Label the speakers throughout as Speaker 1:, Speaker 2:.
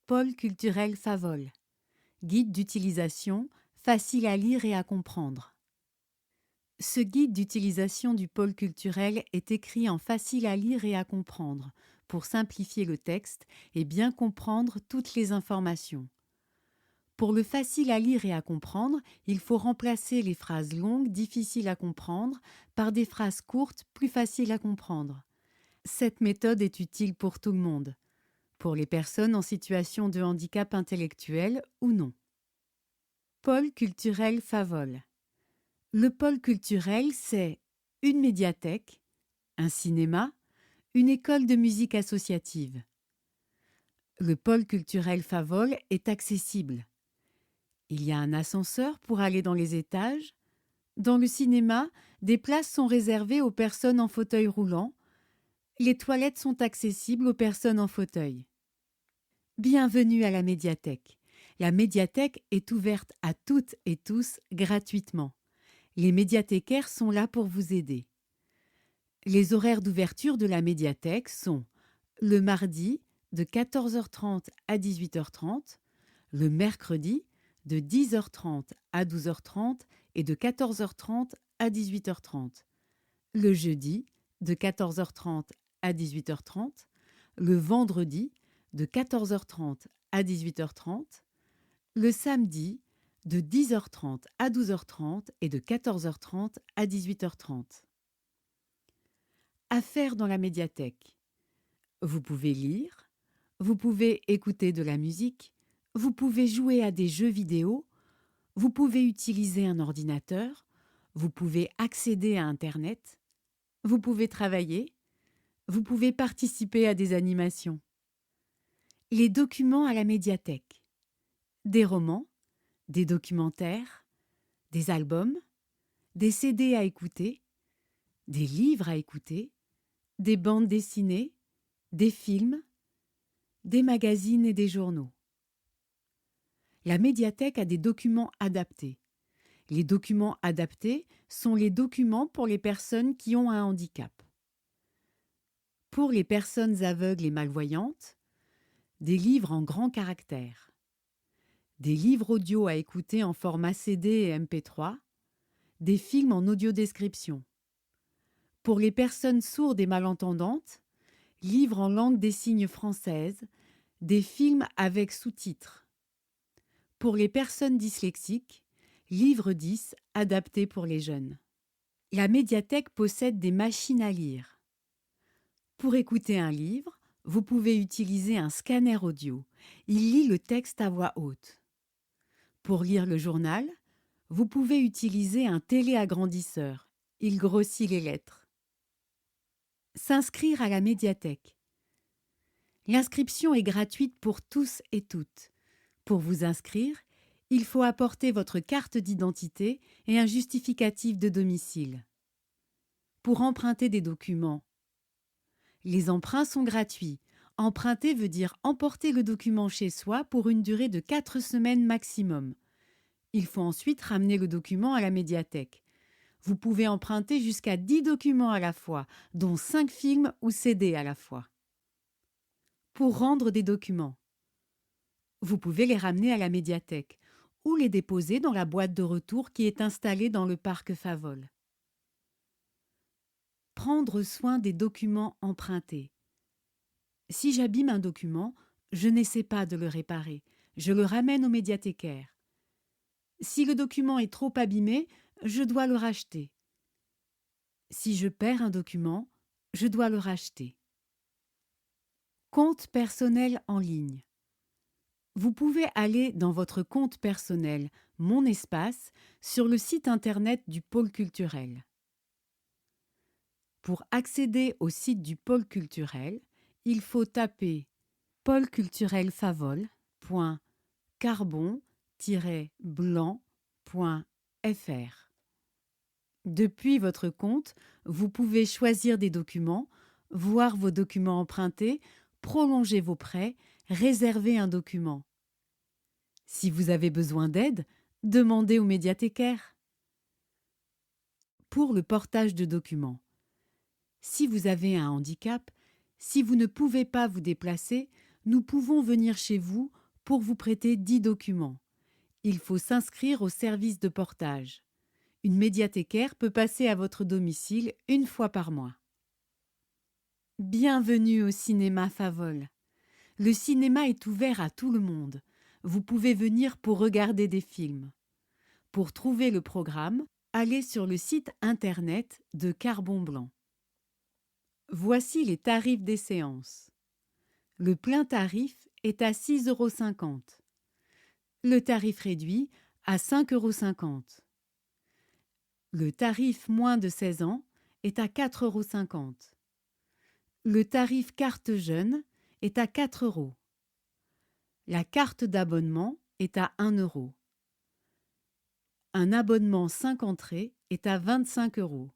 Speaker 1: Pôle culturel Favol. Guide d'utilisation, facile à lire et à comprendre. Ce guide d'utilisation du pôle culturel est écrit en facile à lire et à comprendre, pour simplifier le texte et bien comprendre toutes les informations. Pour le facile à lire et à comprendre, il faut remplacer les phrases longues, difficiles à comprendre, par des phrases courtes, plus faciles à comprendre. Cette méthode est utile pour tout le monde, pour les personnes en situation de handicap intellectuel ou non. Pôle culturel Favol. Le pôle culturel, c'est une médiathèque, un cinéma, une école de musique associative. Le pôle culturel Favol est accessible. Il y a un ascenseur pour aller dans les étages. Dans le cinéma, des places sont réservées aux personnes en fauteuil roulant. Les toilettes sont accessibles aux personnes en fauteuil. Bienvenue à la médiathèque. La médiathèque est ouverte à toutes et tous gratuitement. Les médiathécaires sont là pour vous aider. Les horaires d'ouverture de la médiathèque sont le mardi de 14h30 à 18h30, le mercredi de 10h30 à 12h30 et de 14h30 à 18h30, le jeudi de 14h30 à 18h30, le vendredi de 14h30 à 18h30, le samedi de 10h30 à 12h30 et de 14h30 à 18h30. À faire dans la médiathèque. Vous pouvez lire, vous pouvez écouter de la musique, vous pouvez jouer à des jeux vidéo, vous pouvez utiliser un ordinateur, vous pouvez accéder à Internet, vous pouvez travailler, vous pouvez participer à des animations. Les documents à la médiathèque. Des romans, des documentaires, des albums, des CD à écouter, des livres à écouter, des bandes dessinées, des films, des magazines et des journaux. La médiathèque a des documents adaptés. Les documents adaptés sont les documents pour les personnes qui ont un handicap. Pour les personnes aveugles et malvoyantes, des livres en grands caractères, des livres audio à écouter en format CD et MP3, des films en audiodescription. Pour les personnes sourdes et malentendantes, livres en langue des signes française, des films avec sous-titres. Pour les personnes dyslexiques, livre 10 adapté pour les jeunes. La médiathèque possède des machines à lire. Pour écouter un livre, vous pouvez utiliser un scanner audio. Il lit le texte à voix haute. Pour lire le journal, vous pouvez utiliser un téléagrandisseur. Il grossit les lettres. S'inscrire à la médiathèque. L'inscription est gratuite pour tous et toutes. Pour vous inscrire, il faut apporter votre carte d'identité et un justificatif de domicile. Pour emprunter des documents. Les emprunts sont gratuits. Emprunter veut dire emporter le document chez soi pour une durée de 4 semaines maximum. Il faut ensuite ramener le document à la médiathèque. Vous pouvez emprunter jusqu'à 10 documents à la fois, dont 5 films ou CD à la fois. Pour rendre des documents. Vous pouvez les ramener à la médiathèque ou les déposer dans la boîte de retour qui est installée dans le parc Favol. Prendre soin des documents empruntés. Si j'abîme un document, je n'essaie pas de le réparer. Je le ramène au médiathécaire. Si le document est trop abîmé, je dois le racheter. Si je perds un document, je dois le racheter. Compte personnel en ligne. Vous pouvez aller dans votre compte personnel Mon Espace sur le site internet du pôle culturel. Pour accéder au site du pôle culturel, il faut taper pôleculturelfavol.carbon-blanc.fr. Depuis votre compte, vous pouvez choisir des documents, voir vos documents empruntés, prolonger vos prêts, réserver un document. Si vous avez besoin d'aide, demandez au médiathécaire. Pour le portage de documents. Si vous avez un handicap, si vous ne pouvez pas vous déplacer, nous pouvons venir chez vous pour vous prêter 10 documents. Il faut s'inscrire au service de portage. Une médiathécaire peut passer à votre domicile une fois par mois. Bienvenue au cinéma Favol. Le cinéma est ouvert à tout le monde. Vous pouvez venir pour regarder des films. Pour trouver le programme, allez sur le site internet de Carbon Blanc. Voici les tarifs des séances. Le plein tarif est à 6,50 €. Le tarif réduit à 5,50 €. Le tarif moins de 16 ans est à 4,50 €. Le tarif carte jeune est à 4 €. La carte d'abonnement est à 1 €. Un abonnement 5 entrées est à 25 €.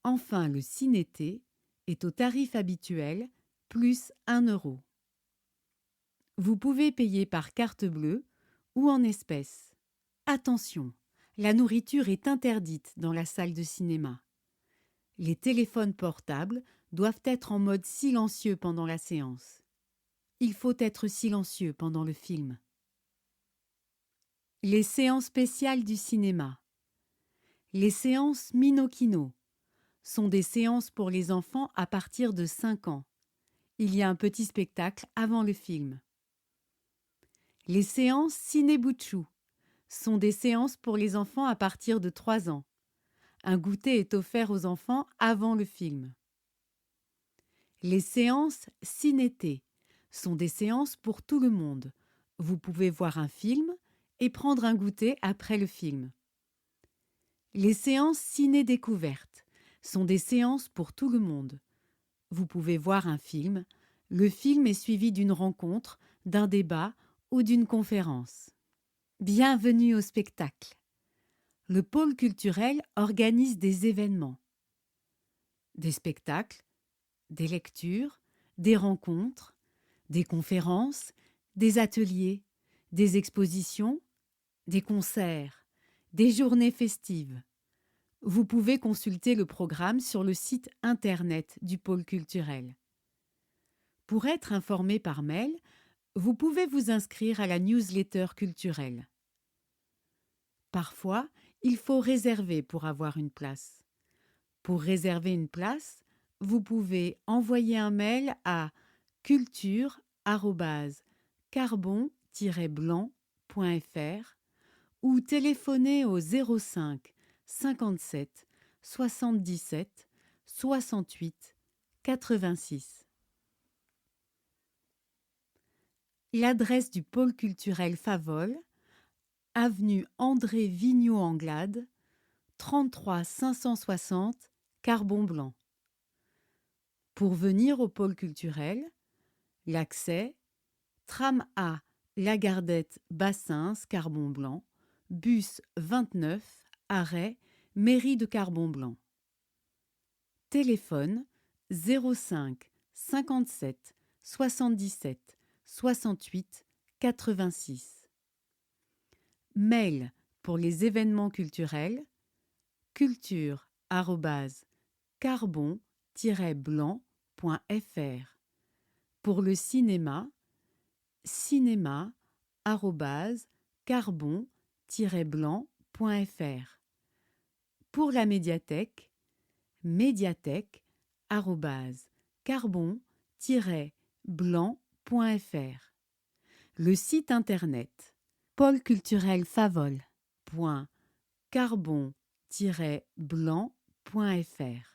Speaker 1: Enfin, le ciné-thé est au tarif habituel plus 1 €. Vous pouvez payer par carte bleue ou en espèces. Attention, la nourriture est interdite dans la salle de cinéma. Les téléphones portables doivent être en mode silencieux pendant la séance. Il faut être silencieux pendant le film. Les séances spéciales du cinéma. Les séances Minokino sont des séances pour les enfants à partir de 5 ans. Il y a un petit spectacle avant le film. Les séances Ciné-Butchou sont des séances pour les enfants à partir de 3 ans. Un goûter est offert aux enfants avant le film. Les séances ciné-thé sont des séances pour tout le monde. Vous pouvez voir un film et prendre un goûter après le film. Les séances ciné-découverte sont des séances pour tout le monde. Vous pouvez voir un film. Le film est suivi d'une rencontre, d'un débat ou d'une conférence. Bienvenue au spectacle. Le pôle culturel organise des événements, des spectacles, des lectures, des rencontres, des conférences, des ateliers, des expositions, des concerts, des journées festives. Vous pouvez consulter le programme sur le site internet du pôle culturel. Pour être informé par mail, vous pouvez vous inscrire à la newsletter culturelle. Parfois, il faut réserver pour avoir une place. Pour réserver une place, vous pouvez envoyer un mail à culture@carbon-blanc.fr ou téléphoner au 05 57 77 68 86. L'adresse du pôle culturel Favol, avenue André Vigneault-Anglade, 33 560 Carbon Blanc. Pour venir au pôle culturel, l'accès, tram A Lagardette Bassins Carbon Blanc, bus 29, arrêt Mairie de Carbon Blanc. Téléphone 05 57 77 68 86. Mail pour les événements culturels culture@carbon-blanc.fr. Pour le cinéma, cinéma@carbon-blanc.fr. Pour la médiathèque, médiathèque@carbon-blanc.fr. Le site internet pôle culturel favol.carbon-blanc.fr.